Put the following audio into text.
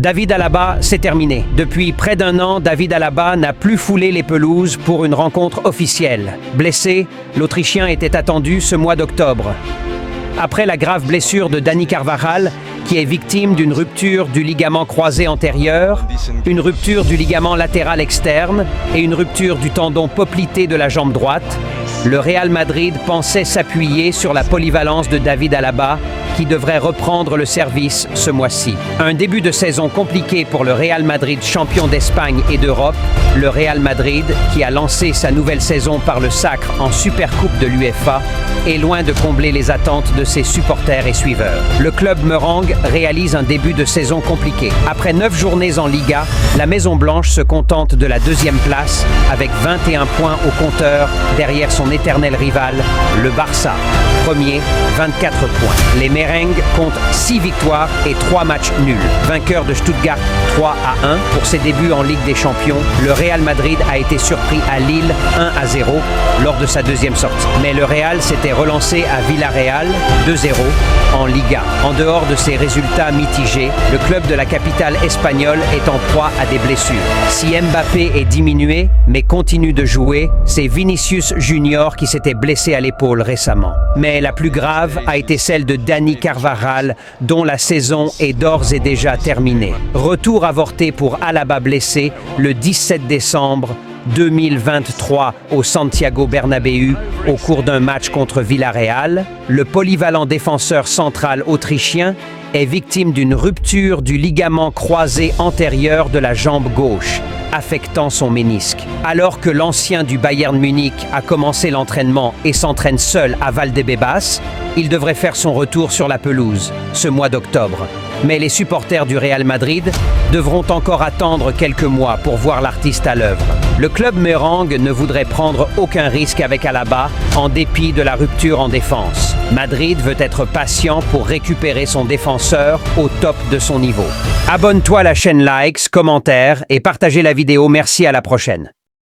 David Alaba, c'est terminé. Depuis près d'un an, David Alaba n'a plus foulé les pelouses pour une rencontre officielle. Blessé, l'Autrichien était attendu ce mois d'octobre. Après la grave blessure de Dani Carvajal, qui est victime d'une rupture du ligament croisé antérieur, une rupture du ligament latéral externe et une rupture du tendon poplité de la jambe droite, le Real Madrid pensait s'appuyer sur la polyvalence de David Alaba, qui devrait reprendre le service ce mois-ci. Un début de saison compliqué pour le Real Madrid, champion d'Espagne et d'Europe. Le Real Madrid, qui a lancé sa nouvelle saison par le sacre en Supercoupe de l'UEFA, est loin de combler les attentes de ses supporters et suiveurs. Le club merengue réalise un début de saison compliqué. Après 9 journées en Liga, la Maison-Blanche se contente de la 2e place avec 21 points au compteur derrière son éternel rival, le Barça. Premier, 24 points. Les merengues comptent 6 victoires et 3 matchs nuls. Vainqueur de Stuttgart 3-1 pour ses débuts en Ligue des Champions, le Real Madrid a été surpris à Lille 1-0 lors de sa 2e sortie. Mais le Real s'était relancé à Villarreal 2-0 en Liga. En dehors de ses résultats mitigés, le club de la capitale espagnole est en proie à des blessures. Si Mbappé est diminué, mais continue de jouer, c'est Vinicius Junior qui s'était blessé à l'épaule récemment. Mais la plus grave a été celle de Dani Carvajal, dont la saison est d'ores et déjà terminée. Retour avorté pour Alaba blessé le 17 décembre 2023 au Santiago Bernabéu au cours d'un match contre Villarreal. Le polyvalent défenseur central autrichien est victime d'une rupture du ligament croisé antérieur de la jambe gauche, affectant son ménisque. Alors que l'ancien du Bayern Munich a commencé l'entraînement et s'entraîne seul à Valdebebas, il devrait faire son retour sur la pelouse ce mois d'octobre. Mais les supporters du Real Madrid devront encore attendre quelques mois pour voir l'artiste à l'œuvre. Le club merengue ne voudrait prendre aucun risque avec Alaba en dépit de la rupture en défense. Madrid veut être patient pour récupérer son défenseur au top de son niveau. Abonne-toi à la chaîne, likes, commentaires et partagez la vidéo. Merci, à la prochaine.